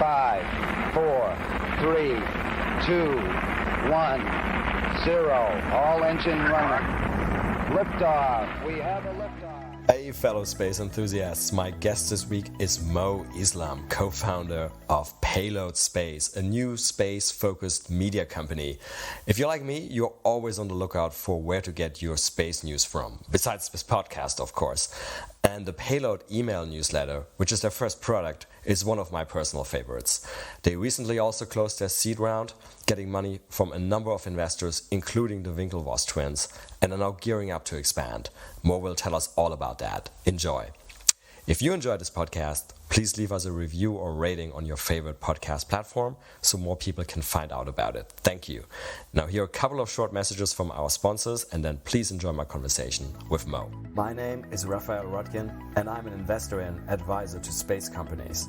5, 4, 3, 2, 1, 0. All engine running. Liftoff. We have a liftoff. Hey fellow space enthusiasts, my guest this week is Mo Islam, co-founder of Payload Space, a new space-focused media company. If you're like me, you're always on the lookout for where to get your space news from, besides this podcast, of course. And the Payload email newsletter, which is their first product, is one of my personal favorites. They recently also closed their seed round, getting money from a number of investors, including the Winklevoss twins, and are now gearing up to expand. Mo will tell us all about that. Enjoy. If you enjoyed this podcast, please leave us a review or rating on your favorite podcast platform so more people can find out about it. Thank you. Now here are a couple of short messages from our sponsors, and then please enjoy my conversation with Mo. My name is Raphael Rodkin, and I'm an investor and advisor to space companies.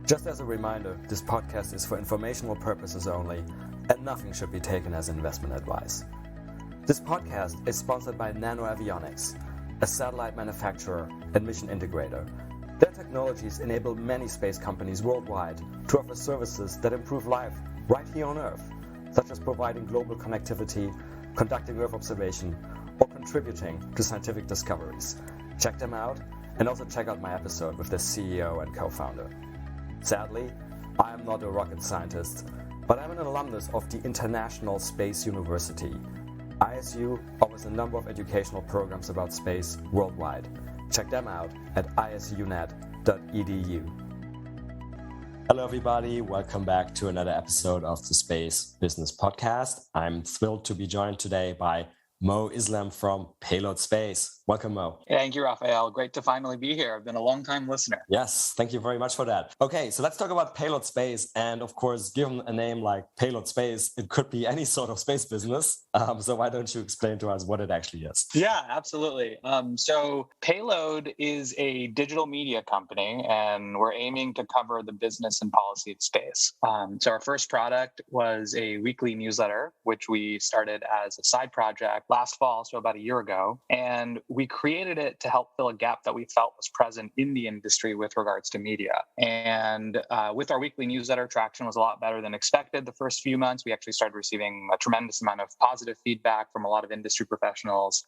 Just as a reminder, this podcast is for informational purposes only, and nothing should be taken as investment advice. This podcast is sponsored by Nano Avionics, a satellite manufacturer and mission integrator. Their technologies enable many space companies worldwide to offer services that improve life right here on Earth, such as providing global connectivity, conducting Earth observation, or contributing to scientific discoveries. Check them out, and also check out my episode with the CEO and co-founder. Sadly, I am not a rocket scientist, but I'm an alumnus of the International Space University. ISU offers a number of educational programs about space worldwide. Check them out at isunet.edu. Hello everybody, welcome back to another episode of the Space Business Podcast. I'm thrilled to be joined today by Mo Islam from Payload Space. Welcome, Mo. Thank you, Raphael. Great to finally be here. I've been a long-time listener. Yes, thank you very much for that. Okay, so let's talk about Payload Space. And of course, given a name like Payload Space, it could be any sort of space business. So why don't you explain to us what it actually is? Yeah, absolutely. So Payload is a digital media company, and we're aiming to cover the business and policy of space. So our first product was a weekly newsletter, which we started as a side project last fall, so about a year ago. And we created it to help fill a gap that we felt was present in the industry with regards to media. And with our weekly newsletter, traction was a lot better than expected. The first few months, we actually started receiving a tremendous amount of positive feedback from a lot of industry professionals.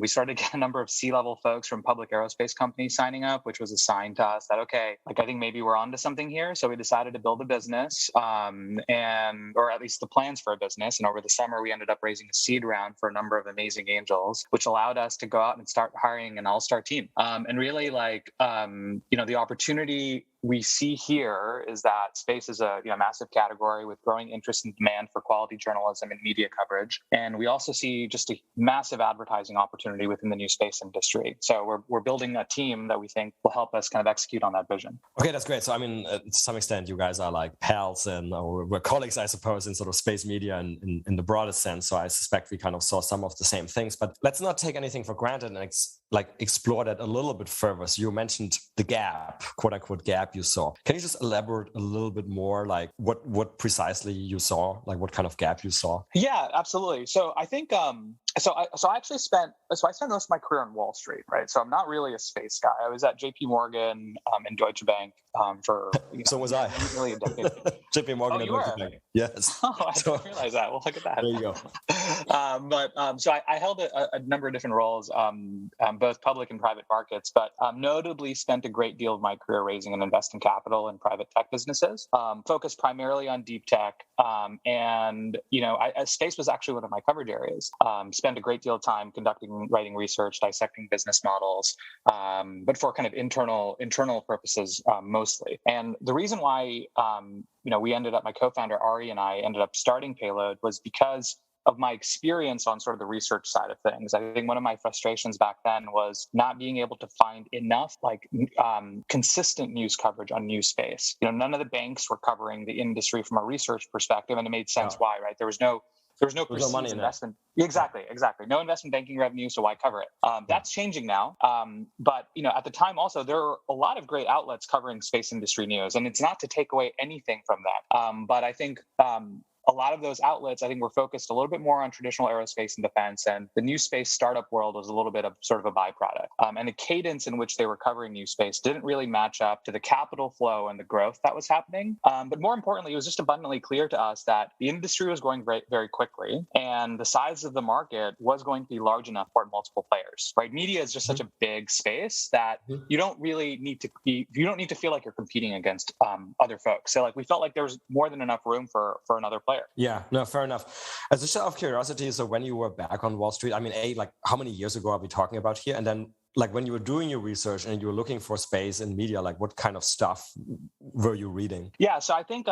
We started to get a number of C-level folks from public aerospace companies signing up, which was a sign to us that, okay, I think maybe we're onto something here. So we decided to build a business, or at least the plans for a business. And over the summer, we ended up raising a seed round for a number of amazing angels, which allowed us to go out and start hiring an all-star team. And really, the opportunity we see here is that space is a massive category with growing interest and demand for quality journalism and media coverage. And we also see just a massive advertising opportunity within the new space industry. So we're building a team that we think will help us kind of execute on that vision. Okay, that's great. So, to some extent, you guys are like pals and we're colleagues, I suppose, in sort of space media in the broadest sense. So I suspect we kind of saw some of the same things. But let's not take anything for granted and explore that a little bit further. So you mentioned the gap, quote unquote gap you saw. Can you just elaborate a little bit more, like what precisely you saw, like what kind of gap you saw? Yeah, absolutely. So I think I spent most of my career on Wall Street, right? So I'm not really a space guy. I was at JP Morgan and Deutsche Bank for so was I. Nearly a decade. JP Morgan and Deutsche Bank. Yes. Oh, I didn't realize that. Well, look at that. There you go. So I held a number of different roles, both public and private markets, but notably spent a great deal of my career raising and investing capital in private tech businesses, focused primarily on deep tech. Space was actually one of my coverage areas. Spent a great deal of time writing research, dissecting business models, but for kind of internal purposes mostly. And the reason why my co-founder Ari and I ended up starting Payload was because of my experience on sort of the research side of things. I think one of my frustrations back then was not being able to find enough consistent news coverage on new space. None of the banks were covering the industry from a research perspective, and it made sense why, right? There was no money in investment. Exactly. No investment banking revenue, so why cover it? That's changing now. But at the time also, there are a lot of great outlets covering space industry news, and it's not to take away anything from that. But I think a lot of those outlets, I think, were focused a little bit more on traditional aerospace and defense, and the new space startup world was a little bit of sort of a byproduct. And the cadence in which they were covering new space didn't really match up to the capital flow and the growth that was happening. But more importantly, it was just abundantly clear to us that the industry was growing very, very quickly, and the size of the market was going to be large enough for multiple players. Right? Media is just such a big space that you don't really need to feel like you're competing against other folks. So like we felt like there was more than enough room for another player. Yeah, no, fair enough. As a show of curiosity, so when you were back on Wall Street, I mean, like how many years ago are we talking about here? And then like when you were doing your research and you were looking for space in media, like what kind of stuff were you reading? Yeah, so I think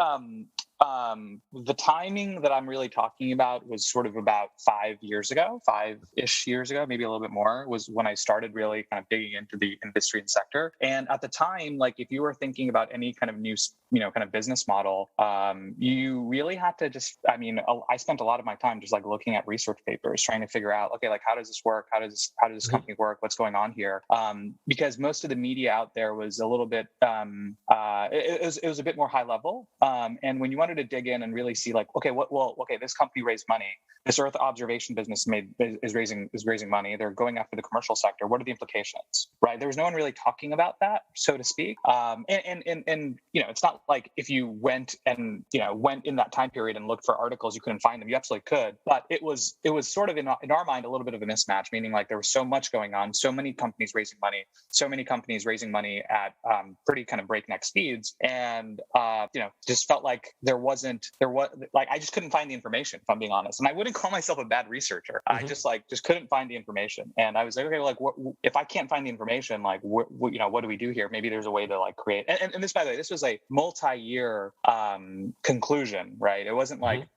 the timing that I'm really talking about was sort of about 5-ish years ago, maybe a little bit more, was when I started really kind of digging into the industry and sector. And at the time, like if you were thinking about any kind of new, kind of business model, you really had to I spent a lot of my time just like looking at research papers, trying to figure out, okay, like how does this work? How does this company work? What's going on here? Because most of the media out there was a little bit, it was a bit more high level. And when you wanted to dig in and really see like, okay, this company raised money. This Earth observation business is raising money. They're going after the commercial sector. What are the implications, right? There was no one really talking about that, so to speak. And it's not like if you went in that time period and looked for articles, you couldn't find them. You absolutely could, but it was sort of in our mind a little bit of a mismatch, meaning like there was so much going on, so many companies raising money at pretty kind of breakneck speeds, and just felt like I just couldn't find the information, if I'm being honest. And I wouldn't call myself a bad researcher. I just couldn't find the information. And I was like, okay, like if I can't find the information, like what do we do here? Maybe there's a way to like create. And this, by the way, this was a multi-year conclusion, right? It wasn't like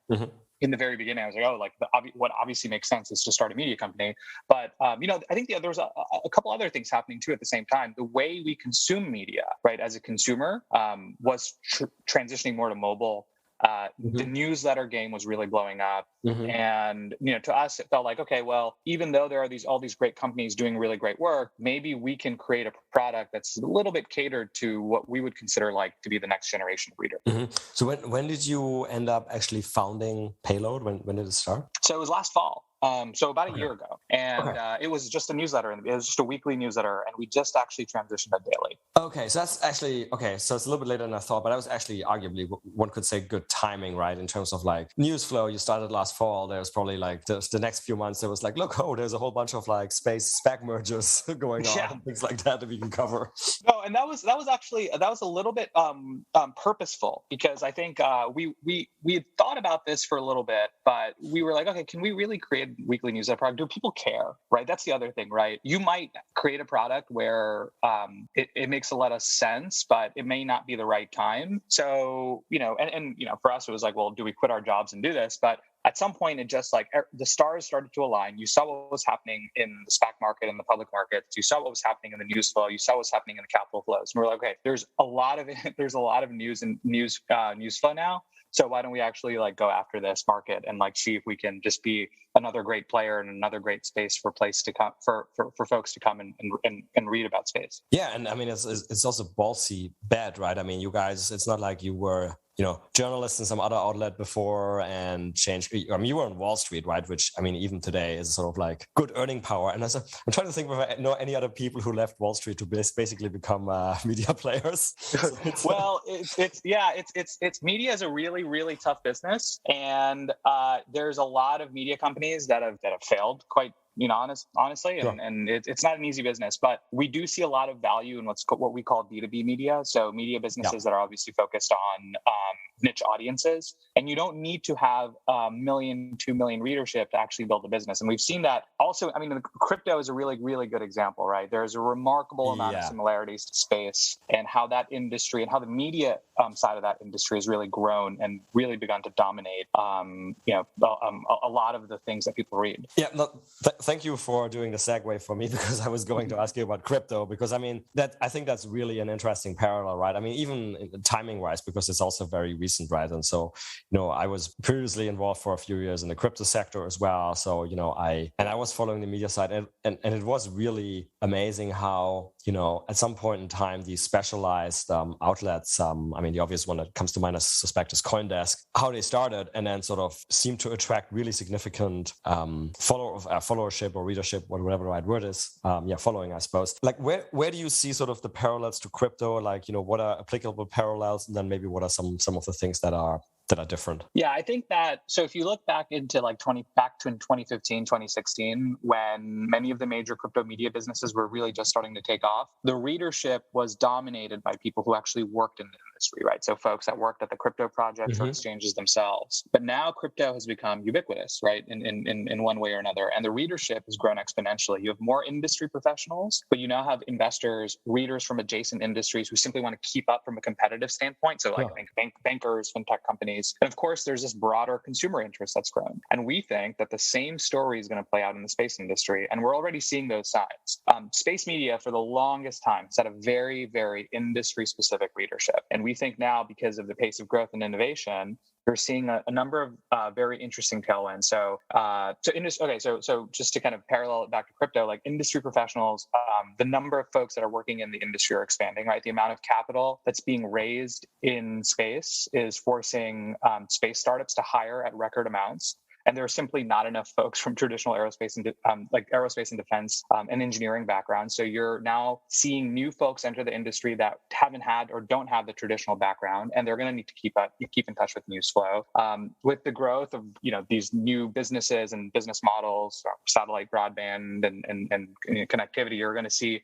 in the very beginning, I was like, oh, like what obviously makes sense is to start a media company. But, I think there was a couple other things happening too at the same time. The way we consume media, right, as a consumer was transitioning more to mobile. The newsletter game was really blowing up. And, to us, it felt like, okay, well, even though there are all these great companies doing really great work, maybe we can create a product that's a little bit catered to what we would consider like to be the next generation of reader. So when did you end up actually founding Payload? When did it start? So it was last fall. So about a year ago. And it was just a newsletter. It was just a weekly newsletter. And we just actually transitioned to daily. Okay. So that's actually, so it's a little bit later than I thought, but that was actually arguably, one could say, good timing, right? In terms of like news flow. You started last fall. There's probably like the next few months, there was like, look, there's a whole bunch of like space SPAC mergers going on, and things like that we can cover. No, and that was a little bit purposeful, because I think we had thought about this for a little bit, but we were like, okay, can we really create weekly newsletter product? Do people care, right? That's the other thing, right? You might create a product where it makes a lot of sense, but it may not be the right time. So, for us, it was like, well, do we quit our jobs and do this? But at some point, it just like the stars started to align. You saw what was happening in the SPAC market and the public markets. You saw what was happening in the news flow. You saw what's happening in the capital flows. And we're like, okay, there's a lot of news flow now. So why don't we actually like go after this market and like see if we can just be another great player and another great space for folks to come and read about space. Yeah, and I mean it's also a ballsy bet, right? I mean, you guys, it's not like you were journalists in some other outlet before and changed. I mean, you were on Wall Street, right? Which, I mean, even today is sort of like good earning power. And I'm trying to think if I know any other people who left Wall Street to basically become media players. Well, it's media is a really, really tough business. And there's a lot of media companies that have failed quite, honestly, and it's not an easy business, but we do see a lot of value in what we call B2B media. So media businesses that are obviously focused on niche audiences, and you don't need to have 1 million, 2 million readership to actually build a business. And we've seen that also. I mean, crypto is a really, really good example, right? There's a remarkable amount of similarities to space and how that industry and how the media side of that industry has really grown and really begun to dominate, a lot of the things that people read. Yeah. Thank you for doing the segue for me, because I was going to ask you about crypto, because I mean, I think that's really an interesting parallel, right? I mean, even timing wise, because it's also very recent, right? And so, I was previously involved for a few years in the crypto sector as well. So, I was following the media side, and it was really amazing how at some point in time, these specialized outlets, the obvious one that comes to mind, I suspect, is CoinDesk, how they started and then sort of seemed to attract really significant followership or readership, whatever the right word is. Following, I suppose. Like, where do you see sort of the parallels to crypto? Like, what are applicable parallels, and then maybe what are some of the things that are different? Yeah, I think that, so if you look back into like 2015, 2016, when many of the major crypto media businesses were really just starting to take off, the readership was dominated by people who actually worked in the industry, right? So folks that worked at the crypto projects or exchanges themselves. But now crypto has become ubiquitous, right? In one way or another. And the readership has grown exponentially. You have more industry professionals, but you now have investors, readers from adjacent industries who simply want to keep up from a competitive standpoint. So like bankers, fintech companies. And of course, there's this broader consumer interest that's grown. And we think that the same story is going to play out in the space industry. And we're already seeing those signs. Space media, for the longest time, has had a very, very industry-specific readership. And we think now, because of the pace of growth and innovation, you're seeing a number of very interesting tailwinds. So just to kind of parallel it back to crypto, like industry professionals, the number of folks that are working in the industry are expanding, right? The amount of capital that's being raised in space is forcing space startups to hire at record amounts. And there are simply not enough folks from traditional aerospace and defense and engineering backgrounds. So you're now seeing new folks enter the industry that haven't had or don't have the traditional background, and they're going to need to keep in touch with news flow. With the growth of these new businesses and business models, satellite broadband and connectivity, you're going to see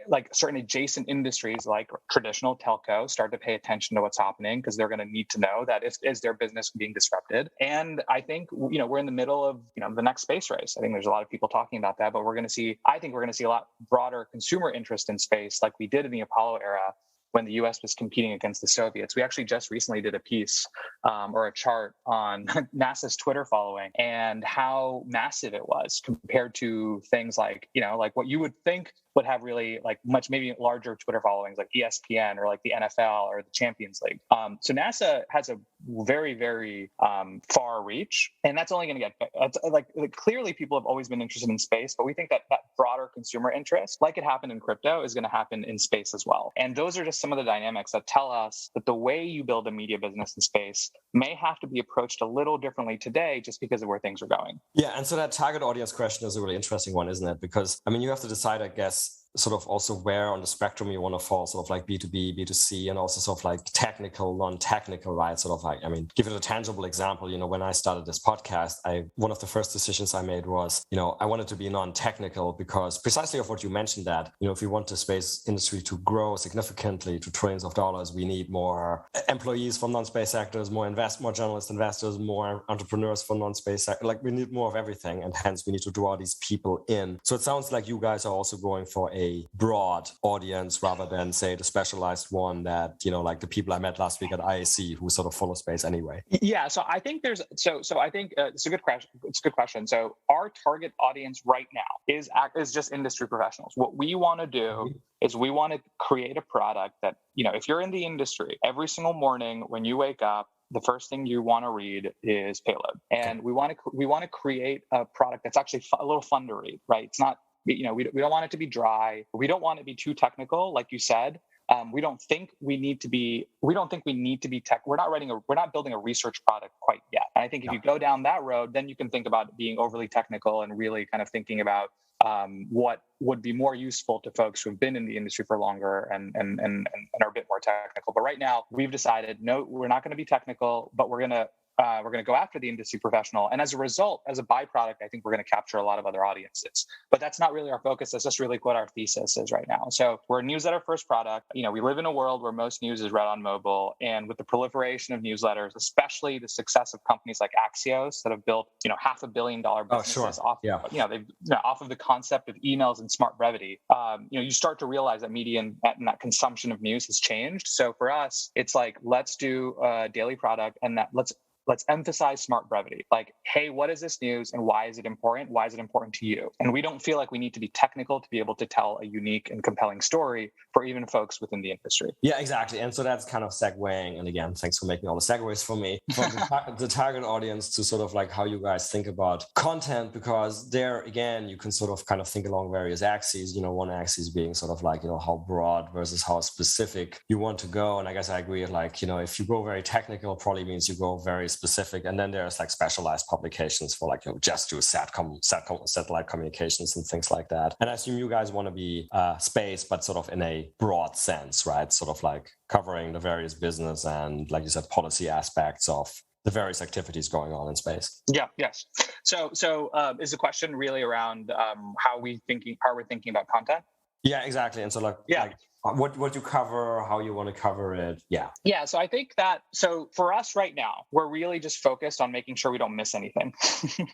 like certain adjacent industries like traditional telco start to pay attention to what's happening, because they're going to need to know that is their business being disrupted. And I think we're in the middle of the next space race. I think there's a lot of people talking about that, but I think we're going to see a lot broader consumer interest in space, like we did in the Apollo era when the US was competing against the Soviets. We actually just recently did a piece or a chart on NASA's Twitter following and how massive it was compared to things like what you would think would have really like much maybe larger Twitter followings like ESPN or like the NFL or the Champions League. So NASA has a very, very far reach, and that's only going to get like clearly people have always been interested in space, but we think that broader consumer interest, like it happened in crypto, is going to happen in space as well. And those are just some of the dynamics that tell us that the way you build a media business in space may have to be approached a little differently today just because of where things are going. Yeah, and so that target audience question is a really interesting one, isn't it? Because you have to decide, I guess, sort of also where on the spectrum you want to fall, sort of like B2B, B2C, and also sort of like technical, non-technical, right? Sort of like, give it a tangible example. When I started this podcast, one of the first decisions I made was, I wanted to be non-technical because precisely of what you mentioned, that, if we want the space industry to grow significantly to trillions of dollars, we need more employees from non-space sectors, more journalist investors, more entrepreneurs from non-space sector. Like we need more of everything. And hence we need to draw these people in. So it sounds like you guys are also going for a broad audience rather than, say, the specialized one that like the people I met last week at IAC who sort of follow space anyway. Yeah, so I think I think it's a good question. It's a good question. So our target audience right now is just industry professionals. What we want to do is we want to create a product that if you're in the industry, every single morning when you wake up, the first thing you want to read is Payload, and we want to create a product that's actually a little fun to read. Right? It's not. We don't want it to be dry. We don't want it to be too technical, like you said. We don't think we need to be tech. We're not building a research product quite yet. And I think if you go down that road, then you can think about being overly technical and really kind of thinking about what would be more useful to folks who have been in the industry for longer and are a bit more technical. But right now, we've decided, no, we're not going to be technical, but we're going to go after the industry professional. And as a result, as a byproduct, I think we're going to capture a lot of other audiences. But that's not really our focus. That's just really what our thesis is right now. So we're a newsletter first product. We live in a world where most news is read on mobile. And with the proliferation of newsletters, especially the success of companies like Axios that have built, $500 million businesses off of the concept of emails and smart brevity, you start to realize that media and that consumption of news has changed. So for us, it's like, let's do a daily product and let's let's emphasize smart brevity. Like, hey, what is this news and why is it important? Why is it important to you? And we don't feel like we need to be technical to be able to tell a unique and compelling story for even folks within the industry. Yeah, exactly. And so that's kind of segueing. And again, thanks for making all the segues for me, from the target audience to sort of like how you guys think about content, because there, again, you can sort of kind of think along various axes, one axis being sort of like, how broad versus how specific you want to go. And I guess I agree, like, if you go very technical, probably means you go very specific. And then there's like specialized publications for like, just do satellite communications and things like that. And I assume you guys want to be space, but sort of in a broad sense, right? Sort of like covering the various business and, like you said, policy aspects of the various activities going on in space. Yeah. Yes. So is the question really around how we're thinking about content? Yeah, exactly. And so like what you cover, how you want to cover it. Yeah. So I think that, so for us right now, we're really just focused on making sure we don't miss anything.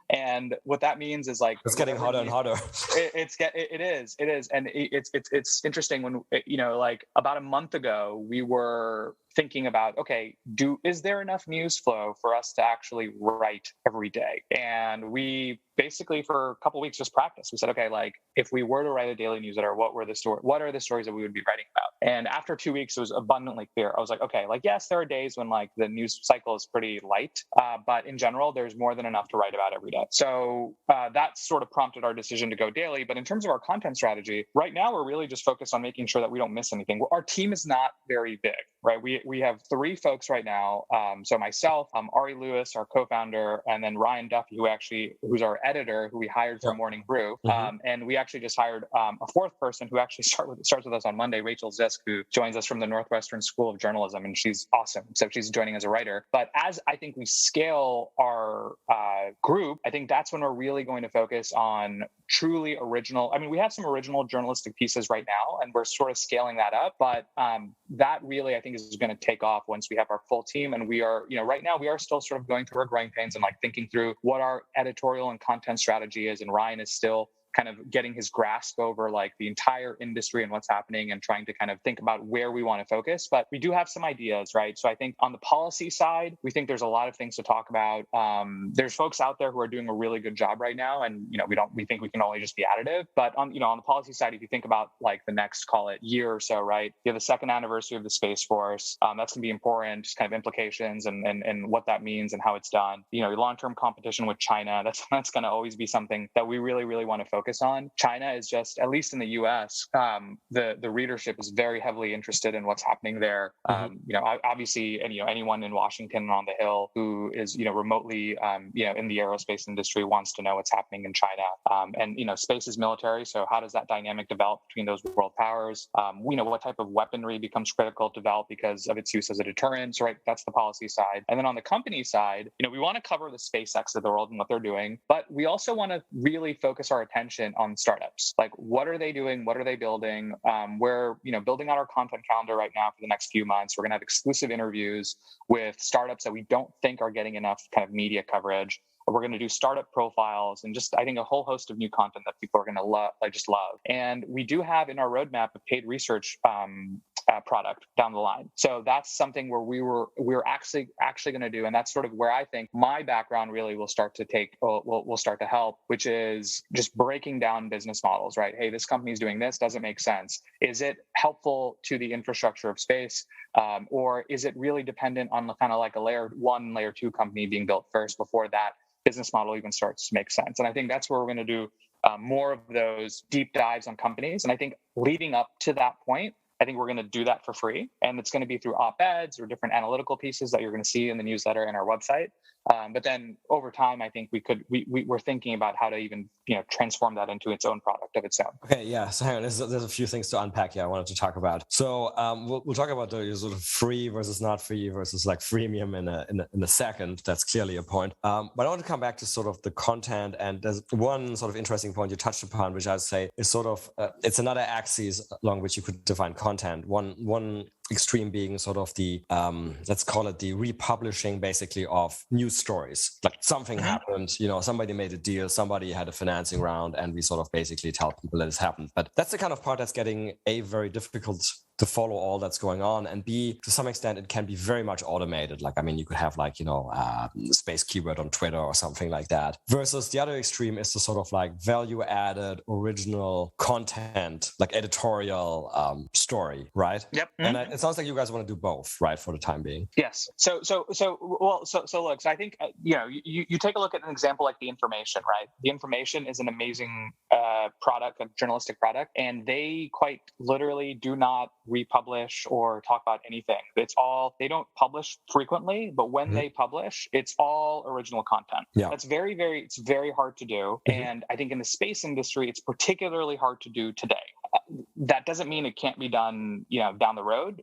And what that means is like, it's getting hotter and hotter. It is. And it's interesting when, like about a month ago, we were thinking about, okay, is there enough news flow for us to actually write every day? And we basically for a couple of weeks just practiced. We said, okay, like if we were to write a daily newsletter, what are the stories that we would be writing about? And after 2 weeks, it was abundantly clear. I was like, okay, like yes, there are days when like the news cycle is pretty light, but in general, there's more than enough to write about every day. So that sort of prompted our decision to go daily. But in terms of our content strategy, right now we're really just focused on making sure that we don't miss anything. Our team is not very big, right? We have 3 folks right now. So myself, Ari Lewis, our co-founder, and then Ryan Duffy, who's our editor, who we hired from Morning Brew. And we actually just hired a 4th person who actually starts with us on Monday, Rachel Zisk, who joins us from the Northwestern School of Journalism, and she's awesome. So she's joining as a writer. But as I think we scale our group, I think that's when we're really going to focus on truly original. I mean, we have some original journalistic pieces right now, and we're sort of scaling that up. But that really, I think, is going to take off once we have our full team. And we are, right now, we are still sort of going through our growing pains and like thinking through what our editorial and content strategy is. And Ryan is still kind of getting his grasp over like the entire industry and what's happening and trying to kind of think about where we want to focus. But we do have some ideas, right? So I think on the policy side, we think there's a lot of things to talk about. There's folks out there who are doing a really good job right now. And, we think we can only just be additive. But on the policy side, if you think about like the next, call it year or so, right? You have the 2nd anniversary of the Space Force. That's going to be important, just kind of implications and what that means and how it's done. Long-term competition with China, that's going to always be something that we really, really want to focus on. China is just, at least in the US, the readership is very heavily interested in what's happening there. Obviously, and anyone in Washington and on the Hill who is remotely in the aerospace industry wants to know what's happening in China. And space is military, so how does that dynamic develop between those world powers? What type of weaponry becomes critical to develop because of its use as a deterrent? So, right, that's the policy side. And then on the company side, we want to cover the SpaceX of the world and what they're doing, but we also want to really focus our attention on startups. Like, what are they doing? What are they building? We're building out our content calendar right now for the next few months. We're going to have exclusive interviews with startups that we don't think are getting enough kind of media coverage. We're going to do startup profiles and just, I think, a whole host of new content that people are going to love. And we do have in our roadmap a paid research product down the line. So that's something where we're actually going to do, and that's sort of where I think my background really will start to help, which is just breaking down business models, right? Hey, this company is doing this. Does it make sense? Is it helpful to the infrastructure of space? Or is it really dependent on kind of like a layer 1, layer 2 company being built first before that business model even starts to make sense? And I think that's where we're going to do more of those deep dives on companies. And I think leading up to that point, I think we're going to do that for free. And it's going to be through op-eds or different analytical pieces that you're going to see in the newsletter and our website. But then over time, I think we're thinking about how to even, transform that into its own product of its own. Okay. Yeah. So hang on, there's a few things to unpack here I wanted to talk about. So we'll talk about the sort of free versus not free versus like freemium in a second. That's clearly a point. But I want to come back to sort of the content, and there's one sort of interesting point you touched upon, which I'd say is sort of, it's another axis along which you could define content. One extreme being sort of the, let's call it the republishing basically of news stories. Like something happened, somebody made a deal, somebody had a financing round, and we sort of basically tell people that it's happened. But that's the kind of part that's getting very difficult to follow all that's going on, and B, to some extent, it can be very much automated. Like, I mean, you could have like, space keyword on Twitter or something like that. Versus the other extreme is the sort of like value added original content, like editorial story, right? Yep. And it sounds like you guys want to do both, right, for the time being. Yes. So look. So I think you take a look at an example like The Information, right? The Information is an amazing product, a journalistic product, and they quite literally do not republish or talk about anything. They don't publish frequently, but when they publish, it's all original content. Yeah. That's it's very hard to do. And I think in the space industry, it's particularly hard to do today. That doesn't mean it can't be done, down the road,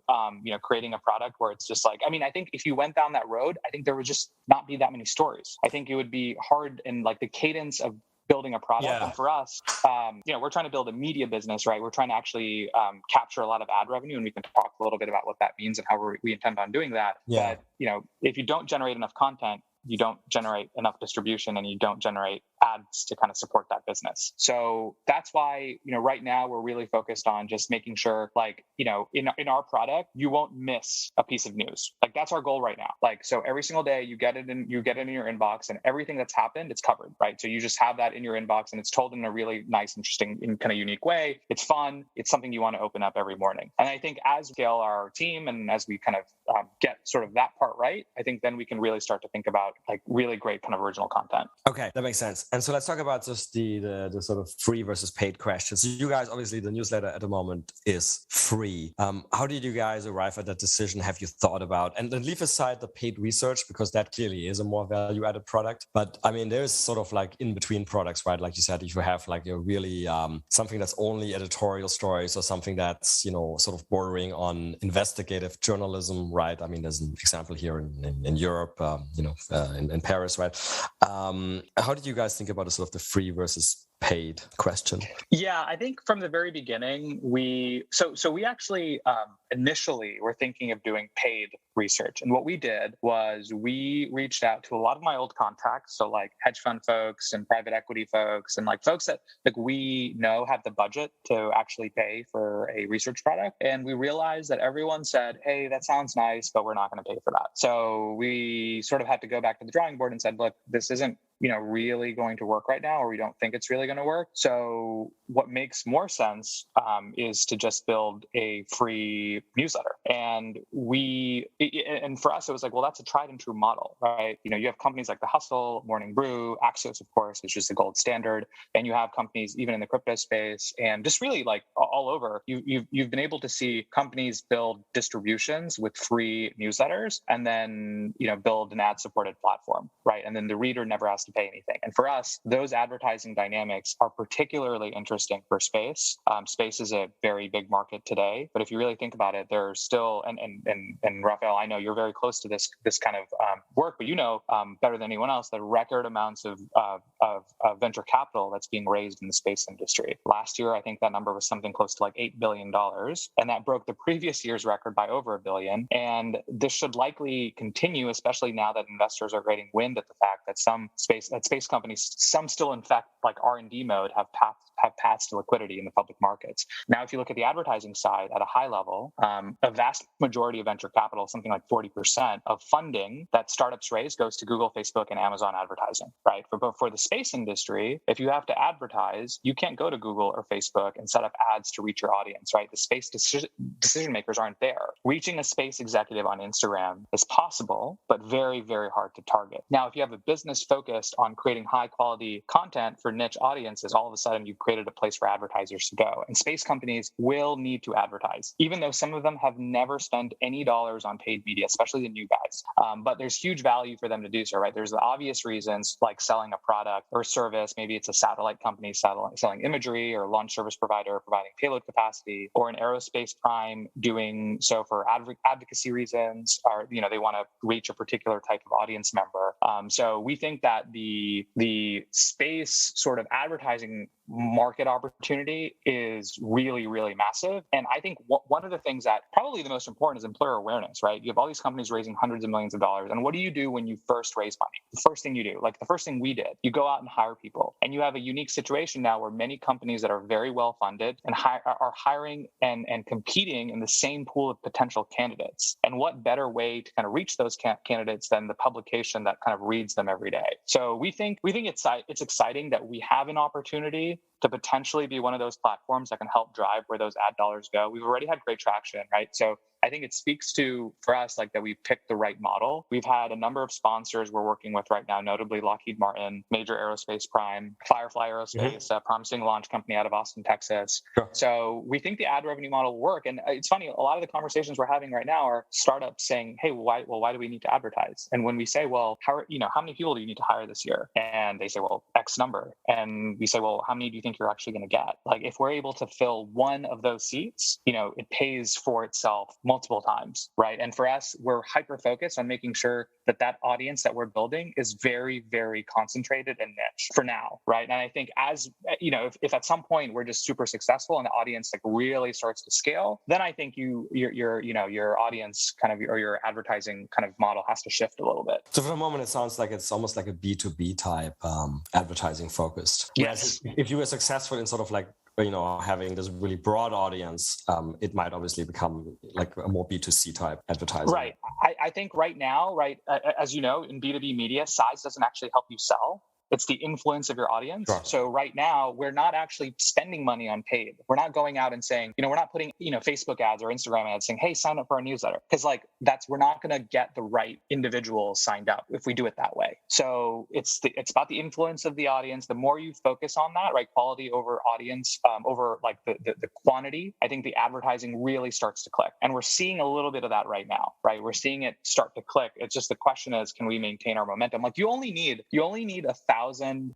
creating a product where it's just like, I think if you went down that road, I think there would just not be that many stories. I think it would be hard in like the cadence of building a product. Yeah. And for us, we're trying to build a media business, right? We're trying to actually capture a lot of ad revenue, and we can talk a little bit about what that means and how we intend on doing that. Yeah. But, if you don't generate enough content, you don't generate enough distribution, and you don't generate ads to kind of support that business. So that's why, right now we're really focused on just making sure, like, in our product, you won't miss a piece of news. Like, that's our goal right now. Like, so every single day you get it in your inbox, and everything that's happened, it's covered, right? So you just have that in your inbox, and it's told in a really nice, interesting, and kind of unique way. It's fun. It's something you want to open up every morning. And I think as we scale our team and as we kind of get sort of that part right, I think then we can really start to think about like really great kind of original content. Okay, that makes sense. And so let's talk about just the sort of free versus paid questions. So you guys, obviously the newsletter at the moment is free. How did you guys arrive at that decision? Have you thought about, and then leave aside the paid research, because that clearly is a more value added product. But I mean, there's sort of like in between products, right? Like you said, if you have like a really something that's only editorial stories, or something that's, sort of bordering on investigative journalism, right? I mean, there's an example here in Europe, in Paris, right? How did you guys think about the free versus paid question? Yeah, I think from the very beginning, we actually initially were thinking of doing paid research. And what we did was we reached out to a lot of my old contacts, so like hedge fund folks and private equity folks, and like folks that like we know have the budget to actually pay for a research product. And we realized that everyone said, hey, that sounds nice, but we're not going to pay for that. So we sort of had to go back to the drawing board and said, look, this isn't really going to work right now, or we don't think it's really going to work. So what makes more sense is to just build a free newsletter. And for us, it was like, well, that's a tried and true model, right? You have companies like The Hustle, Morning Brew, Axios, of course, which is the gold standard. And you have companies even in the crypto space, and just really like all over. You've been able to see companies build distributions with free newsletters, and then build an ad-supported platform, right? And then the reader never has to pay anything. And for us, those advertising dynamics are particularly interesting for space. Space is a very big market today, but if you really think about it, there's still, and Raphael, I know you're very close to this kind of work, but better than anyone else, the record amounts of venture capital that's being raised in the space industry. Last year, I think that number was something close to like $8 billion, and that broke the previous year's record by over $1 billion. And this should likely continue, especially now that investors are getting wind at the fact that space companies, some still in fact like R&D mode, have paths to liquidity in the public markets. Now, if you look at the advertising side at a high level, a vast majority of venture capital, something like 40% of funding that startups raise, goes to Google, Facebook, and Amazon advertising, right? For the space industry, if you have to advertise, you can't go to Google or Facebook and set up ads to reach your audience, right? The space decision makers aren't there. Reaching a space executive on Instagram is possible, but very, very hard to target. Now, if you have a business focused on creating high quality content for niche audiences, all of a sudden you've created a place for advertisers to go. And space companies will need to advertise, even though some of them have never spent any dollars on paid media, especially the new guys. But there's huge value for them to do so, right? There's the obvious reasons, like selling a product or service. Maybe it's a satellite company selling imagery, or a launch service provider providing payload capacity, or an aerospace prime doing so for advocacy reasons, or they want to reach a particular type of audience member. So we think that the space sort of advertising market opportunity is really, really massive. And I think one of the things that probably the most important is employer awareness, right? You have all these companies raising hundreds of millions of dollars. And what do you do when you first raise money? The first thing you do, like the first thing we did, you go out and hire people. And you have a unique situation now where many companies that are very well funded and are hiring and competing in the same pool of potential candidates. And what better way to kind of reach those candidates than the publication that kind of reads them every day? So we think it's exciting that we have an opportunity to potentially be one of those platforms that can help drive where those ad dollars go. We've already had great traction, right? So I think it speaks to, for us, like that we've picked the right model. We've had a number of sponsors we're working with right now, notably Lockheed Martin, Major Aerospace Prime, Firefly Aerospace, a promising launch company out of Austin, Texas. Sure. So we think the ad revenue model will work. And it's funny, a lot of the conversations we're having right now are startups saying, hey, why do we need to advertise? And when we say, well, how many people do you need to hire this year? And they say, well, X number. And we say, well, how many do you think you're actually going to get? Like, if we're able to fill one of those seats, it pays for itself multiple times, right? And for us, we're hyper focused on making sure that audience that we're building is very, very concentrated and niche for now, right? And I think as if at some point we're just super successful and the audience like really starts to scale, then I think your audience kind of or your advertising kind of model has to shift a little bit. So for the moment, it sounds like it's almost like a B2B type advertising focused. Yes. If you were successful in sort of like having this really broad audience, it might obviously become like a more B2C type advertising. Right. I think right now, right, as you know, in B2B media, size doesn't actually help you sell. It's the influence of your audience. Sure. So right now, we're not actually spending money on paid. We're not going out and saying, we're not putting, Facebook ads or Instagram ads saying, hey, sign up for our newsletter. Because we're not going to get the right individuals signed up if we do it that way. So it's about the influence of the audience. The more you focus on that, right, quality over audience, over like the quantity, I think the advertising really starts to click. And we're seeing a little bit of that right now, right? We're seeing it start to click. It's just the question is, can we maintain our momentum? Like you only need 1,000,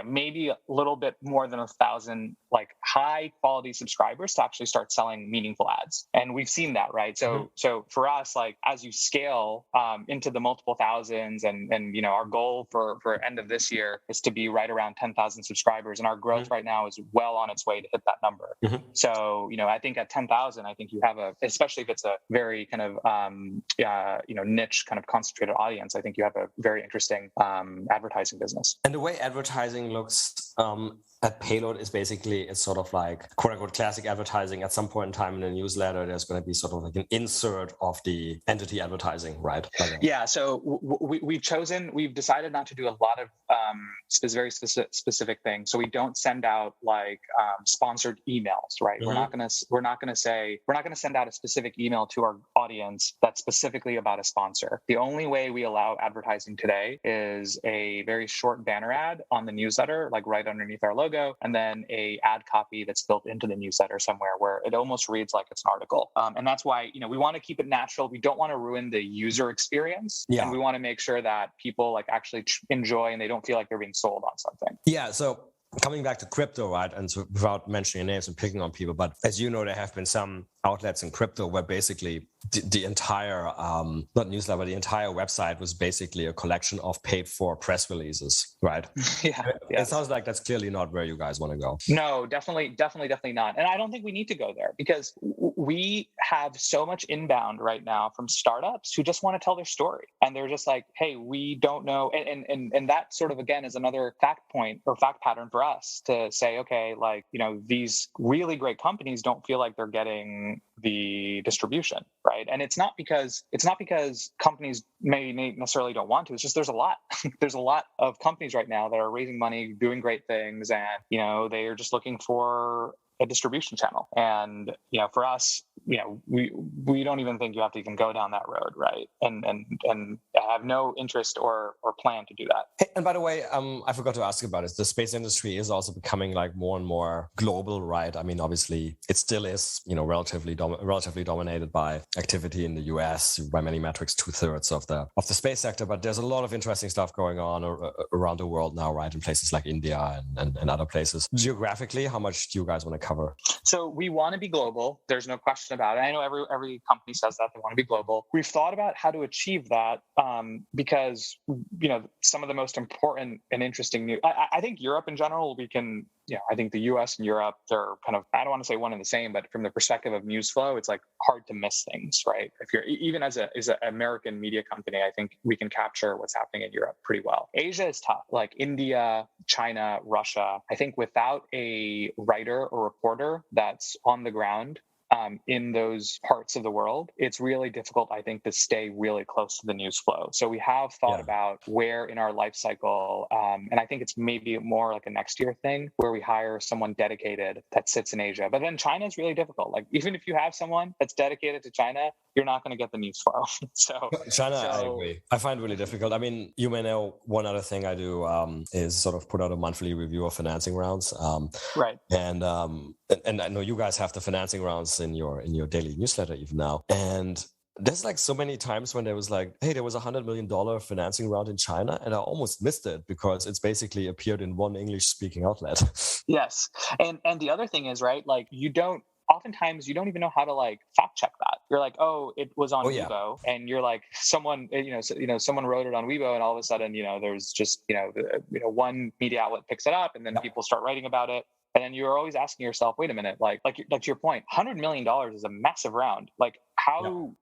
maybe a little bit more than 1,000, like high quality subscribers to actually start selling meaningful ads. And we've seen that, right? So for us, like as you scale into the multiple thousands and our goal for end of this year is to be right around 10,000 subscribers. And our growth right now is well on its way to hit that number. So, I think at 10,000, I think you have especially if it's a very kind of, niche kind of concentrated audience, I think you have a very interesting advertising business. And the way advertising looks at Payload is basically, it's sort of like quote unquote classic advertising. At some point in time in the newsletter, there's going to be sort of like an insert of the entity advertising, right? Yeah. So we've decided not to do a lot of very specific things. So we don't send out like sponsored emails, right? We're not going to send out a specific email to our audience that's specifically about a sponsor. The only way we allow advertising today is a very short banner ad on the newsletter, like right underneath our logo, and then a ad copy that's built into the newsletter somewhere where it almost reads like it's an article. And that's why, we want to keep it natural. We don't want to ruin the user experience. Yeah. And we want to make sure that people like actually enjoy and they don't feel like they're being sold on something. Yeah. So coming back to crypto, right? And so without mentioning names and picking on people, but as you know, there have been some outlets in crypto where basically the entire, not newsletter, but the entire website was basically a collection of paid for press releases, right? Yeah. It sounds like that's clearly not where you guys want to go. No, definitely not. And I don't think we need to go there because we have so much inbound right now from startups who just want to tell their story. And they're just like, hey, we don't know. And that sort of, again, is another fact point or fact pattern for us to say, okay, like, these really great companies don't feel like they're getting the distribution, right? And it's not because companies may necessarily don't want to. It's just there's a lot of companies right now that are raising money, doing great things, and they are just looking for a distribution channel. And for us, we don't even think you have to even go down that road, right? And have no interest or plan to do that. Hey, and by the way, I forgot to ask about it. The space industry is also becoming like more and more global, right? I mean, obviously, it still is, relatively dominated by activity in the US. By many metrics, 2/3 of the space sector. But there's a lot of interesting stuff going on around the world now, right? In places like India and other places. Geographically, how much do you guys want to cover? So we want to be global. There's no question about it. I know every company says that they want to be global. We've thought about how to achieve that because some of the most important and interesting news. I think Europe in general, we can I think the US and Europe, they're kind of, I don't want to say one and the same, but from the perspective of news flow, it's like hard to miss things, right? If you're even as an American media company, I think we can capture what's happening in Europe pretty well. Asia is tough, like India, China, Russia. I think without a writer or reporter that's on the ground in those parts of the world, it's really difficult, I think, to stay really close to the news flow. So we have thought about where in our life cycle, and I think it's maybe more like a next year thing, where we hire someone dedicated that sits in Asia. But then China is really difficult. Like even if you have someone that's dedicated to China, you're not going to get the news flow. China, I agree. I find really difficult. I mean, you may know one other thing I do is sort of put out a monthly review of financing rounds. Right. And I know you guys have the financing rounds in your daily newsletter even now. And there's like so many times when there was like, hey, there was $100 million financing round in China, and I almost missed it because it's basically appeared in one English-speaking outlet. Yes, and the other thing is, right, like oftentimes you don't even know how to like fact check that. You're like, oh, it was on Weibo, and you're like, someone wrote it on Weibo, and all of a sudden, there's just one media outlet picks it up, and then people start writing about it. And then you're always asking yourself, wait a minute, like to your point, $100 million is a massive round. Like how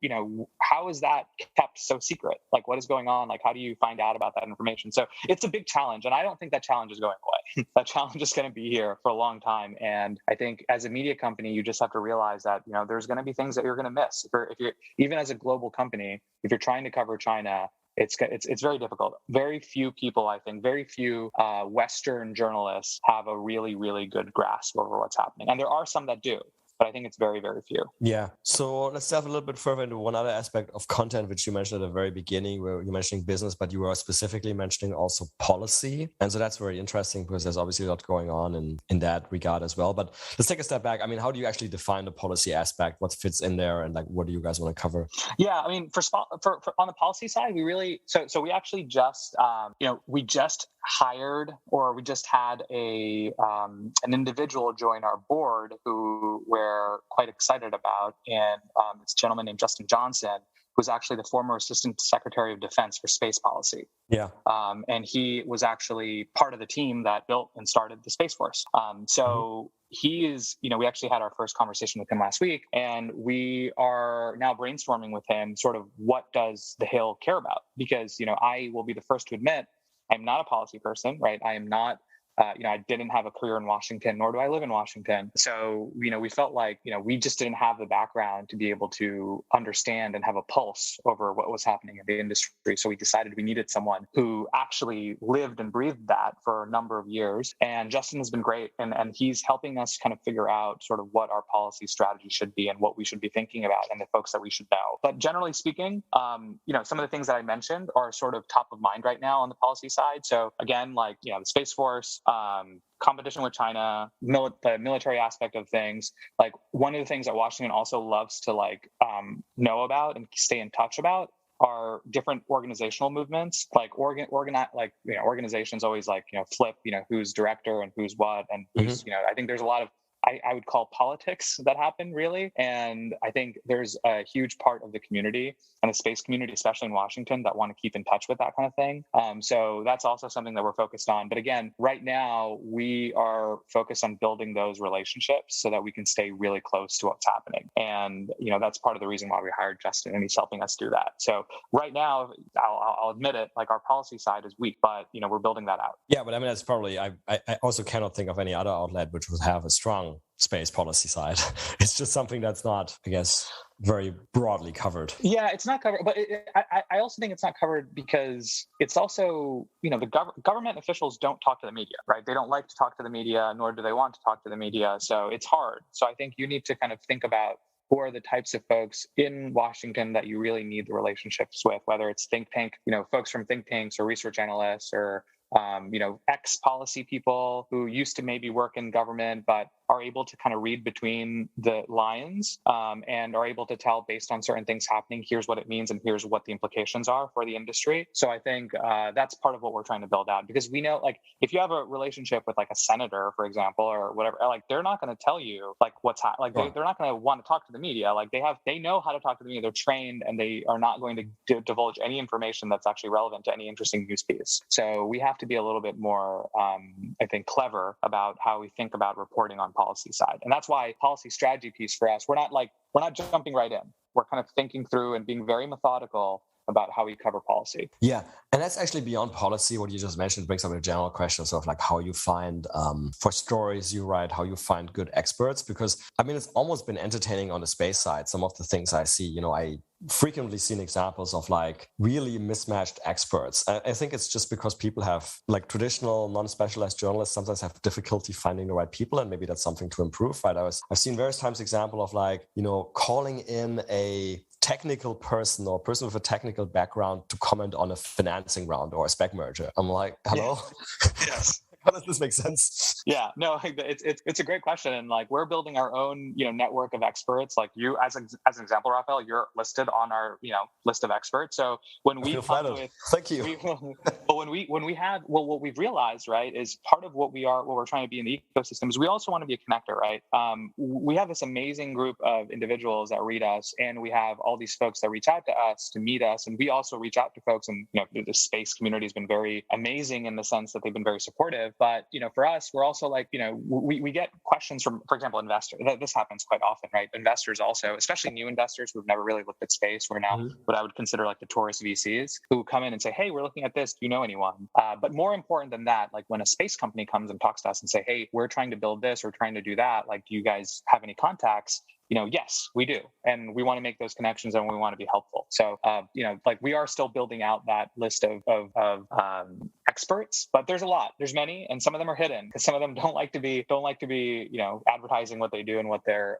is that kept so secret? Like what is going on? Like how do you find out about that information? So it's a big challenge. And I don't think that challenge is going away. That challenge is going to be here for a long time. And I think as a media company, you just have to realize that, there's going to be things that you're going to miss. If you're even as a global company, if you're trying to cover China, it's very difficult. Very few people, I think, very few Western journalists have a really, really good grasp over what's happening. And there are some that do, but I think it's very, very few. Yeah. So let's delve a little bit further into one other aspect of content, which you mentioned at the very beginning, where you're mentioning business, but you were specifically mentioning also policy. And so that's very interesting because there's obviously a lot going on in that regard as well. But let's take a step back. I mean, how do you actually define the policy aspect? What fits in there? And like, what do you guys want to cover? Yeah, I mean, for on the policy side, we really, so we actually just, we just hired, or we just had an individual join our board who we're quite excited about, and it's a gentleman named Justin Johnson, who's actually the former Assistant Secretary of Defense for Space Policy. Yeah. And he was actually part of the team that built and started the Space Force. He is, we actually had our first conversation with him last week, and we are now brainstorming with him sort of what does the Hill care about? Because, I will be the first to admit, I'm not a policy person, right? I am not, I didn't have a career in Washington, nor do I live in Washington. So, we felt like, we just didn't have the background to be able to understand and have a pulse over what was happening in the industry. So we decided we needed someone who actually lived and breathed that for a number of years. And Justin has been great. And he's helping us kind of figure out sort of what our policy strategy should be and what we should be thinking about and the folks that we should know. But generally speaking, some of the things that I mentioned are sort of top of mind right now on the policy side. So again, like, the Space Force, competition with China, the military aspect of things. Like one of the things that Washington also loves to know about and stay in touch about are different organizational movements. Like organizations always flip, who's director and who's what and who's, I think there's a lot of I would call politics that happen really. And I think there's a huge part of the community and the space community, especially in Washington, that want to keep in touch with that kind of thing. So that's also something that we're focused on. But again, right now we are focused on building those relationships so that we can stay really close to what's happening. And, that's part of the reason why we hired Justin, and he's helping us do that. So right now, I'll admit it, like our policy side is weak, but, we're building that out. Yeah, but I mean, that's probably, I also cannot think of any other outlet which would have a strong space policy side. It's just something that's not, I guess, very broadly covered. Yeah, it's not covered, but I also think it's not covered because it's also, the government officials don't talk to the media, right? They don't like to talk to the media, nor do they want to talk to the media. So it's hard. So I think you need to kind of think about who are the types of folks in Washington that you really need the relationships with, whether it's think tank, folks from think tanks or research analysts or ex-policy people who used to maybe work in government, but are able to kind of read between the lines and are able to tell based on certain things happening, here's what it means and here's what the implications are for the industry. So I think that's part of what we're trying to build out, because we know, like, if you have a relationship with like a senator, for example, or whatever, like they're not going to tell you like what's they're not going to want to talk to the media. Like they know how to talk to the media. They're trained, and they are not going to divulge any information that's actually relevant to any interesting news piece. So we have to be a little bit more, I think, clever about how we think about reporting on policy side. And that's why policy strategy piece for us, we're not jumping right in. We're kind of thinking through and being very methodical about how we cover policy. Yeah, and that's actually beyond policy. What you just mentioned brings up a general question of like how you find, for stories you write, how you find good experts. Because I mean, it's almost been entertaining on the space side. Some of the things I see, I frequently seen examples of like really mismatched experts. I think it's just because people have, like, traditional non-specialized journalists sometimes have difficulty finding the right people, and maybe that's something to improve, right? I've seen various times example of like, calling in a technical person or person with a technical background to comment on a financing round or a spec merger. I'm like, hello? Yes. How does this make sense? Yeah, no, it's a great question, and like we're building our own network of experts. Like you, as an example, Raphael, you're listed on our list of experts. So when we come with, thank you. But when we have what we've realized, right, is part of what we're trying to be in the ecosystem is we also want to be a connector, right? We have this amazing group of individuals that read us, and we have all these folks that reach out to us to meet us, and we also reach out to folks, and the space community has been very amazing in the sense that they've been very supportive. But for us, we're also like, we get questions from, for example, investors. This happens quite often, right? Investors also, especially new investors who've never really looked at space. We're now what I would consider like the tourist VCs who come in and say, hey, we're looking at this. Do you know anyone? But more important than that, like when a space company comes and talks to us and say, hey, we're trying to build this, we're trying to do that. Like, do you guys have any contacts? Yes, we do. And we want to make those connections, and we want to be helpful. So, like we are still building out that list of experts, but there's many, and some of them are hidden because some of them don't like to be, advertising what they do and what they're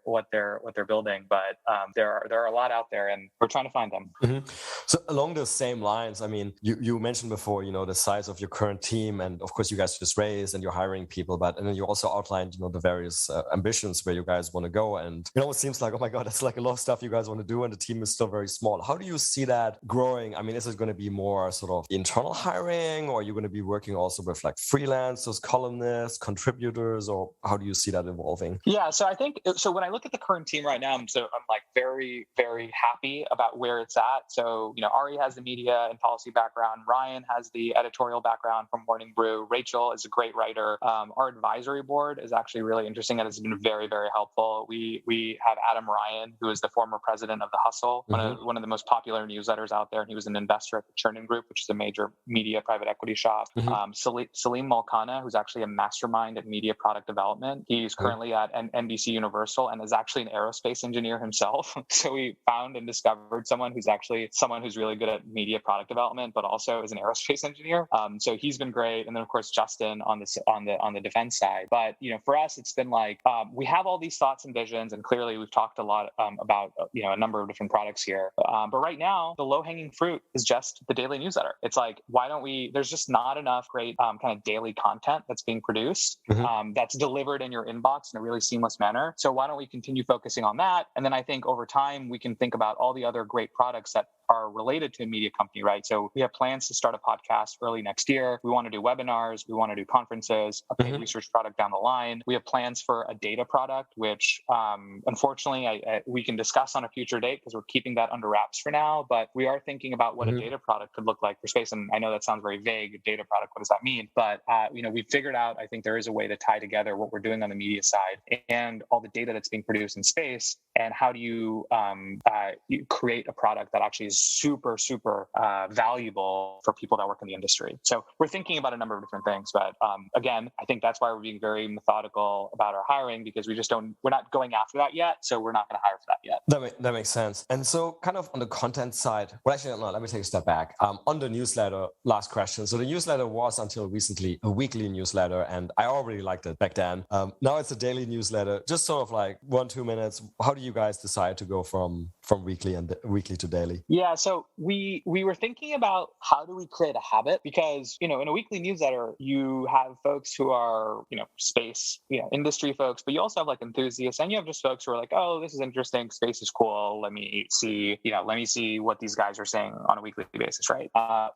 building. But there are a lot out there, and we're trying to find them. Mm-hmm. So along those same lines, I mean, you mentioned before, the size of your current team, and of course you guys just raised and you're hiring people, and then you also outlined, the various ambitions where you guys want to go. And it seems like, oh my God, that's like a lot of stuff you guys want to do, and the team is still very small. How do you see that growing? I mean, is it going to be more sort of internal hiring, or are you going to be working also with like freelancers, columnists, contributors, or how do you see that evolving? Yeah, so I think, when I look at the current team right now, I'm like very, very happy about where it's at. So, Ari has the media and policy background. Ryan has the editorial background from Morning Brew. Rachel is a great writer. Our advisory board is actually really interesting, and it's been very, very helpful. We have Adam Ryan, who is the former president of The Hustle, one of the most popular newsletters out there. And he was an investor at the Chernin Group, which is a major media private equity shop. Salim Malkana, who's actually a mastermind at media product development. He's currently at NBC Universal and is actually an aerospace engineer himself. So we found and discovered someone who's really good at media product development, but also is an aerospace engineer. So he's been great. And then of course, Justin on the defense side. But, for us, it's been like, we have all these thoughts and visions, and clearly we've talked a lot about a number of different products here, but right now the low-hanging fruit is just the daily newsletter. It's like, why don't we? There's just not enough great kind of daily content that's being produced that's delivered in your inbox in a really seamless manner. So why don't we continue focusing on that? And then I think over time we can think about all the other great products that are related to a media company, right? So we have plans to start a podcast early next year. We want to do webinars. We want to do conferences, a paid research product down the line. We have plans for a data product, which unfortunately we can discuss on a future date because we're keeping that under wraps for now. But we are thinking about what a data product could look like for space. And I know that sounds very vague. A data product, what does that mean? But we figured out, I think there is a way to tie together what we're doing on the media side and all the data that's being produced in space. And how do you create a product that actually is super, super valuable for people that work in the industry? So we're thinking about a number of different things. But again, I think that's why we're being very methodical about our hiring, because we're not going after that yet. So we're not going to hire for that yet. That makes sense. And so kind of on the content side, well, actually, no, let me take a step back. On the newsletter, last question. So the newsletter was until recently a weekly newsletter, and I already liked it back then. Now it's a daily newsletter. Just sort of like 1-2 minutes. How do you guys decide to go from from weekly to daily? Yeah, so we were thinking about how do we create a habit, because in a weekly newsletter you have folks who are space industry folks, but you also have like enthusiasts, and you have just folks who are like, oh, this is interesting, space is cool, let me see what these guys are saying on a weekly basis, right?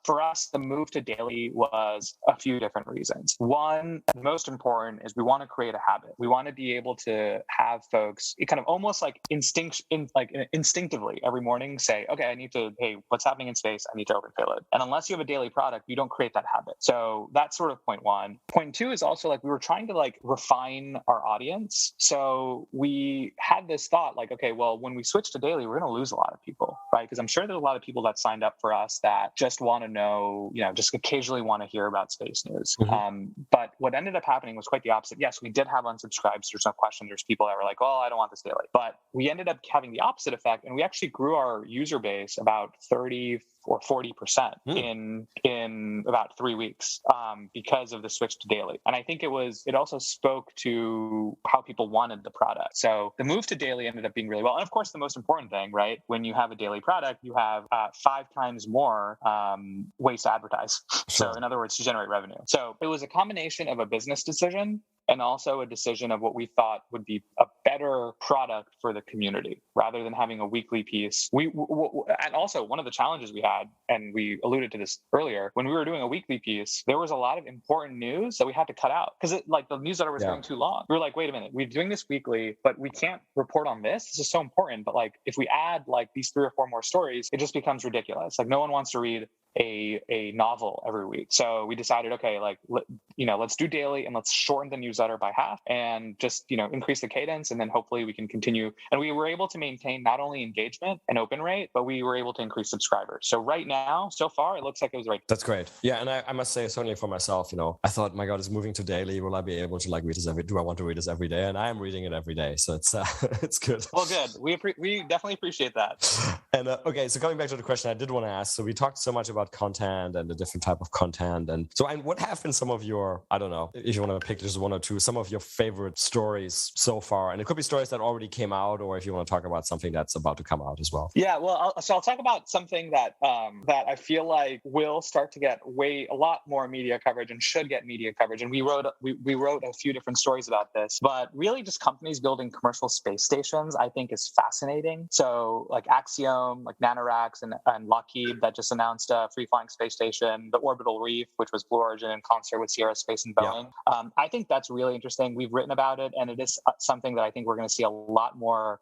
For us, the move to daily was a few different reasons. One, the most important, is we want to create a habit. We want to be able to have folks kind of almost like instinctively every morning say, okay, hey, what's happening in space? I need to open Payload. And unless you have a daily product, you don't create that habit. So that's sort of point one. Point two is also like we were trying to like refine our audience. So we had this thought like, okay, well, when we switch to daily, we're going to lose a lot of people, right? Because I'm sure there's a lot of people that signed up for us that just want to know, just occasionally want to hear about space news. But what ended up happening was quite the opposite. Yes, we did have unsubscribes. There's no question. There's people that were like, oh, I don't want this daily. But we ended up having the opposite effect, and we actually grew our user base about 30 or 40% in about 3 weeks because of the switch to daily. And I think it also spoke to how people wanted the product. So the move to daily ended up being really well. And of course, the most important thing, right? When you have a daily product, you have 5 times more ways to advertise. Sure. So in other words, to generate revenue. So it was a combination of a business decision and also a decision of what we thought would be a better product for the community rather than having a weekly piece. And also one of the challenges we had, and we alluded to this earlier, when we were doing a weekly piece, there was a lot of important news that we had to cut out because the newsletter was going too long. We were like, wait a minute, we're doing this weekly, but we can't report on this. This is so important. But like, if we add like these 3 or 4 more stories, it just becomes ridiculous. Like no one wants to read a novel every week. So we decided, okay, like, let's do daily and let's shorten the newsletter by half and just, increase the cadence. And then hopefully we can continue. And we were able to maintain not only engagement and open rate, but we were able to increase subscribers. So right now, so far, it looks like it was right. That's great. Yeah. And I must say, certainly for myself, I thought, my God, it's moving to daily. Will I be able to like read this do I want to read this every day? And I am reading it every day. So it's, it's good. Well, good. We definitely appreciate that. And okay, so coming back to the question I did want to ask. So we talked so much about content and the different type of content. And so, what have been some of your, I don't know, if you want to pick just 1 or 2, some of your favorite stories so far? And it could be stories that already came out, or if you want to talk about something that's about to come out as well. Yeah, well, I'll talk about something that I feel like will start to get a lot more media coverage and should get media coverage. And we wrote a few different stories about this, but really just companies building commercial space stations, I think is fascinating. So like Axiom, like NanoRacks and Lockheed that just announced a free flying space station, the Orbital Reef, which was Blue Origin in concert with Sierra Space and Boeing. Yeah. I think that's really interesting. We've written about it, and it is something that I think we're going to see a lot more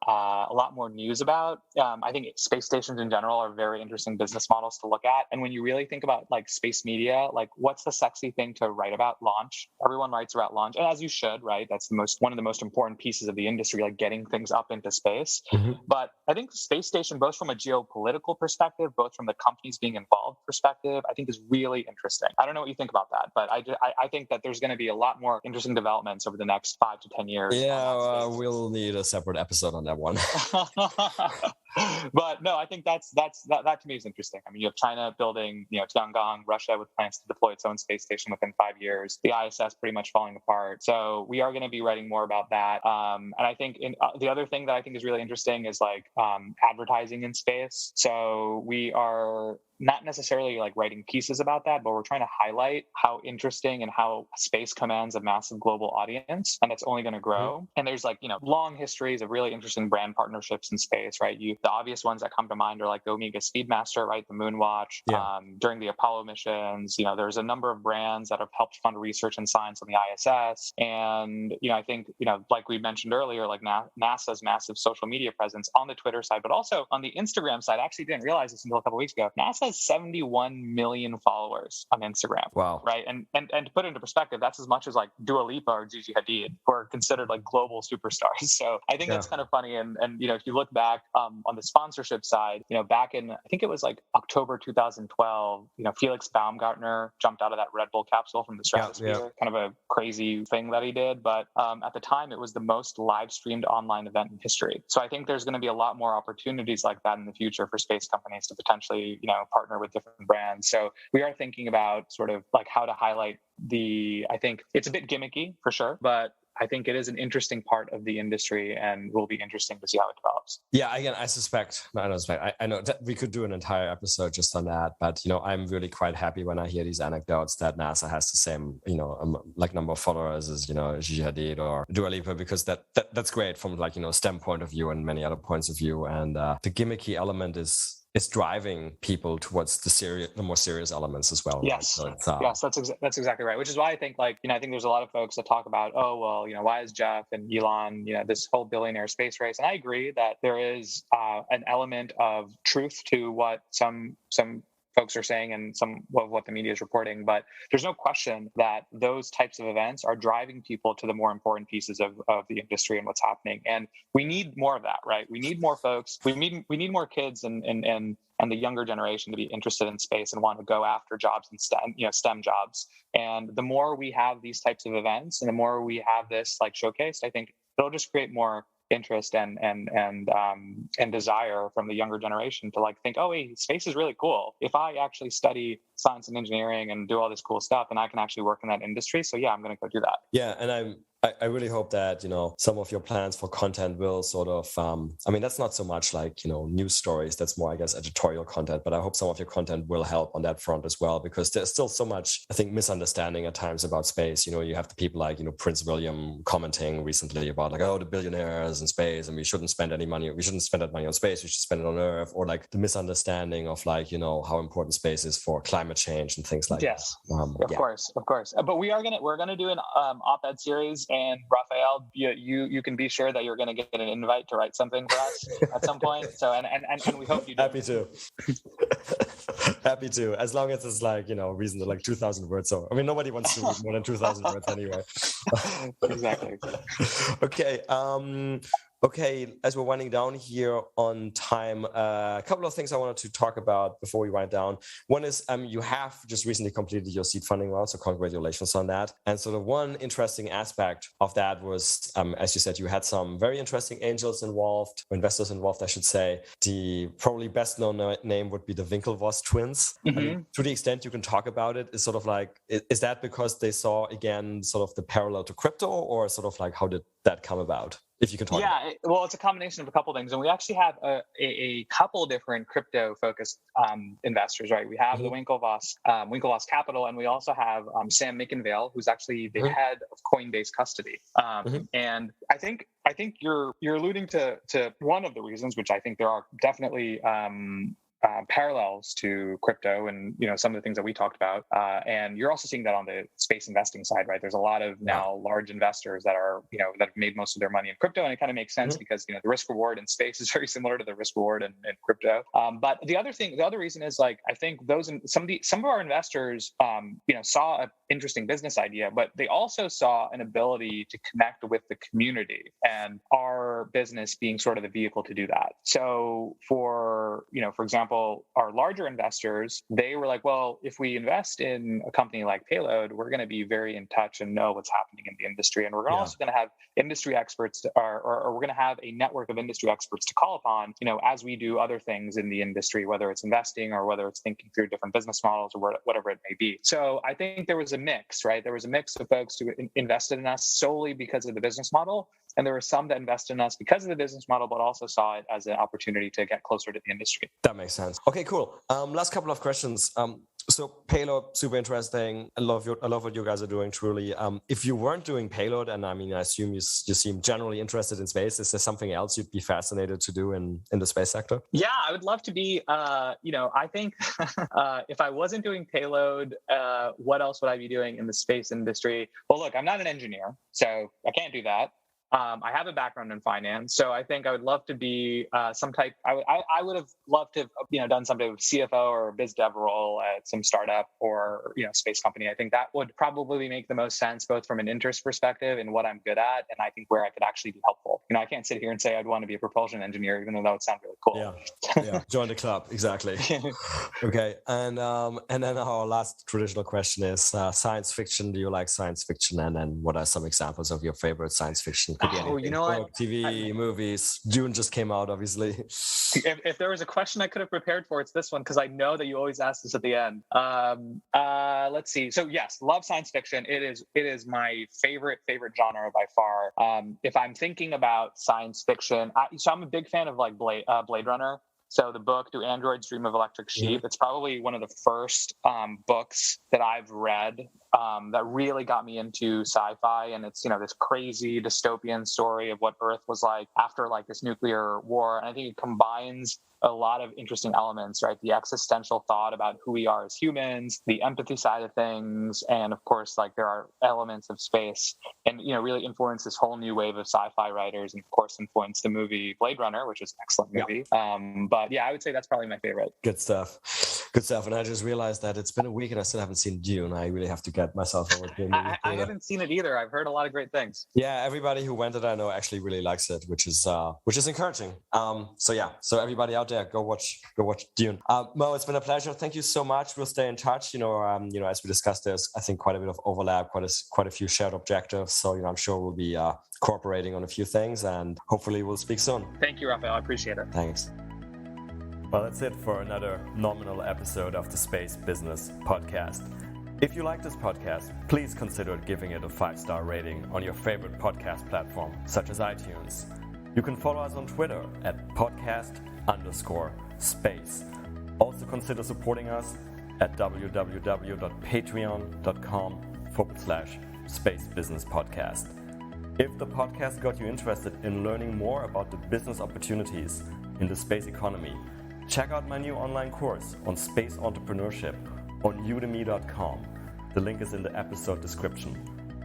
news about. I think space stations in general are very interesting business models to look at. And when you really think about like space media, like what's the sexy thing to write about? Launch. Everyone writes about launch, and as you should, right? That's one of the most important pieces of the industry, like getting things up into space. But I think the space station, both from a geopolitical perspective, both from the companies being involved perspective, I think is really interesting. I don't know what you think about that, but I think that there's going to be a lot more interesting developments over the next 5 to 10 years. Yeah, we'll need a separate episode on that one. But no, I think that to me is interesting. I mean, you have China building, Tiangong, Russia with plans to deploy its own space station within 5 years, the ISS pretty much falling apart. So we are going to be writing more about that. And I think the other thing that I think is really interesting is like advertising in space. So we are not necessarily like writing pieces about that, but we're trying to highlight how interesting and how space commands a massive global audience, and it's only going to grow. And there's like, long histories of really interesting brand partnerships in space, right? The obvious ones that come to mind are like the Omega Speedmaster, right? The Moonwatch. Yeah. During the Apollo missions, there's a number of brands that have helped fund research and science on the ISS. And, I think, like we mentioned earlier, like NASA's massive social media presence on the Twitter side, but also on the Instagram side. I actually didn't realize this until a couple of weeks ago. NASA has 71 million followers on Instagram. Wow. Right. And to put it into perspective, that's as much as like Dua Lipa or Gigi Hadid, who are considered like global superstars. So I think that's kind of funny. And if you look back on the sponsorship side, back in, I think it was like October 2012, Felix Baumgartner jumped out of that Red Bull capsule from the stratosphere. Kind of a crazy thing that he did. But at the time, it was the most live streamed online event in history. So I think there's going to be a lot more opportunities like that in the future for space companies to potentially, partner with different brands. So we are thinking about sort of like how to highlight I think it's a bit gimmicky for sure, but I think it is an interesting part of the industry, and will be interesting to see how it develops. Yeah, again, I know that we could do an entire episode just on that, but I'm really quite happy when I hear these anecdotes that NASA has the same like number of followers as Gigi Hadid or Dua Lipa, because that's great from like STEM point of view and many other points of view, and the gimmicky element is driving people towards the more serious elements as well. Yes, right? So yes, that's exactly right. Which is why I think I think there's a lot of folks that talk about, oh well, why is Jeff and Elon, this whole billionaire space race? And I agree that there is an element of truth to what some folks are saying and some of what the media is reporting, but there's no question that those types of events are driving people to the more important pieces of the industry and what's happening. And we need more of that, right? We need more folks. We need more kids and the younger generation to be interested in space and want to go after jobs in STEM jobs. And the more we have these types of events, and the more we have this like showcased, I think it'll just create more interest and desire from the younger generation to like think, oh wait, space is really cool. If I actually study science and engineering and do all this cool stuff, then I can actually work in that industry. So yeah, I'm going to go do that. Yeah, and I really hope that some of your plans for content will sort of that's not so much like news stories, that's more I guess editorial content, but I hope some of your content will help on that front as well, because there's still so much I think misunderstanding at times about space. You have the people like Prince William commenting recently about like, oh, the billionaires in space and we shouldn't spend that money on space, we should spend it on Earth, or like the misunderstanding of like how important space is for climate change and things like that. Of course, but we're gonna do an op-ed series. And Raphael, you can be sure that you're going to get an invite to write something for us at some point. So and we hope you do. Happy to. Happy to, as long as it's like reasonable, like 2,000 words. So nobody wants to read more than 2,000 words anyway. Exactly. Okay, as we're winding down here on time, a couple of things I wanted to talk about before we wind down. One is you have just recently completed your seed funding round, so congratulations on that. And so the one interesting aspect of that was, as you said, you had some very interesting angels involved, or investors involved, I should say. The probably best known name would be the Winklevoss twins. Mm-hmm. To the extent you can talk about it, is sort of like, is that because they saw again sort of the parallel to crypto, or sort of like how did that come about? If you can talk about it. Well, it's a combination of a couple of things. And we actually have a couple different crypto-focused investors, right? We have the Winklevoss Capital, and we also have Sam Mickenvale, who's actually the head of Coinbase Custody. And I think you're alluding to one of the reasons, which I think there are definitely parallels to crypto and some of the things that we talked about, and you're also seeing that on the space investing side, right? There's a lot of now large investors that are that have made most of their money in crypto, and it kind of makes sense because the risk reward in space is very similar to the risk reward in crypto. But the other reason is like I think some of our investors saw an interesting business idea, but they also saw an ability to connect with the community, and our business being sort of the vehicle to do that. So for example, our larger investors, they were like, well, if we invest in a company like Payload, we're going to be very in touch and know what's happening in the industry. And we're also going to have industry experts or we're going to have a network of industry experts to call upon, as we do other things in the industry, whether it's investing or whether it's thinking through different business models or whatever it may be. So I think there was a mix, right? There was a mix of folks who invested in us solely because of the business model. And there were some that invested in us because of the business model, but also saw it as an opportunity to get closer to the industry. That makes sense. Okay, cool. Last couple of questions. So Payload, super interesting. I love what you guys are doing, truly. If you weren't doing Payload, and I assume you seem generally interested in space, is there something else you'd be fascinated to do in the space sector? Yeah, I would love to be, I think if I wasn't doing Payload, what else would I be doing in the space industry? Well, look, I'm not an engineer, so I can't do that. I have a background in finance, so I think I would love to be I would have loved to have done some type of CFO or biz dev role at some startup or space company. I think that would probably make the most sense, both from an interest perspective and what I'm good at, and I think where I could actually be helpful. I can't sit here and say I'd want to be a propulsion engineer, even though that would sound really cool. Yeah. Join the club, exactly. Okay, and then our last traditional question is science fiction. Do you like science fiction? And then what are some examples of your favorite science fiction Could be anything. Book, TV, movies. Dune just came out, obviously. If there was a question I could have prepared for, it's this one, because I know that you always ask this at the end. Let's see. So yes, love science fiction. It is my favorite genre by far. If I'm thinking about science fiction, so I'm a big fan of like Blade Runner. So the book, Do Androids Dream of Electric Sheep? It's probably one of the first books that I've read that really got me into sci-fi. And it's, this crazy dystopian story of what Earth was like after like this nuclear war. And I think it combines a lot of interesting elements, right? The existential thought about who we are as humans, the empathy side of things, and of course, like there are elements of space, and really influenced this whole new wave of sci-fi writers, and of course influenced the movie Blade Runner, which is an excellent movie. But yeah, I would say that's probably my favorite. Good stuff. And I just realized that it's been a week and I still haven't seen Dune. I really have to get myself over to the movie. I haven't seen it either. I've heard a lot of great things. Yeah, everybody who went it, I know, actually really likes it, which is encouraging. So everybody out there, go watch Dune. Mo, it's been a pleasure. Thank you so much. We'll stay in touch. As we discussed, there's I think quite a bit of overlap, quite a few shared objectives. So I'm sure we'll be cooperating on a few things, and hopefully we'll speak soon. Thank you, Raphael. I appreciate it. Thanks. Well, that's it for another nominal episode of the Space Business Podcast. If you like this podcast, please consider giving it a 5-star rating on your favorite podcast platform, such as iTunes. You can follow us on Twitter at podcast_space. Also consider supporting us at www.patreon.com/spacebusinesspodcast. If the podcast got you interested in learning more about the business opportunities in the space economy, check out my new online course on space entrepreneurship on udemy.com. The link is in the episode description.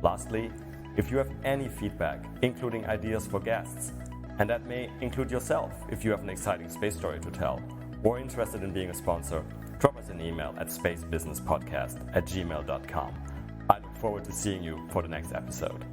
Lastly, if you have any feedback, including ideas for guests, and that may include yourself if you have an exciting space story to tell, or interested in being a sponsor, drop us an email at spacebusinesspodcast@gmail.com. I look forward to seeing you for the next episode.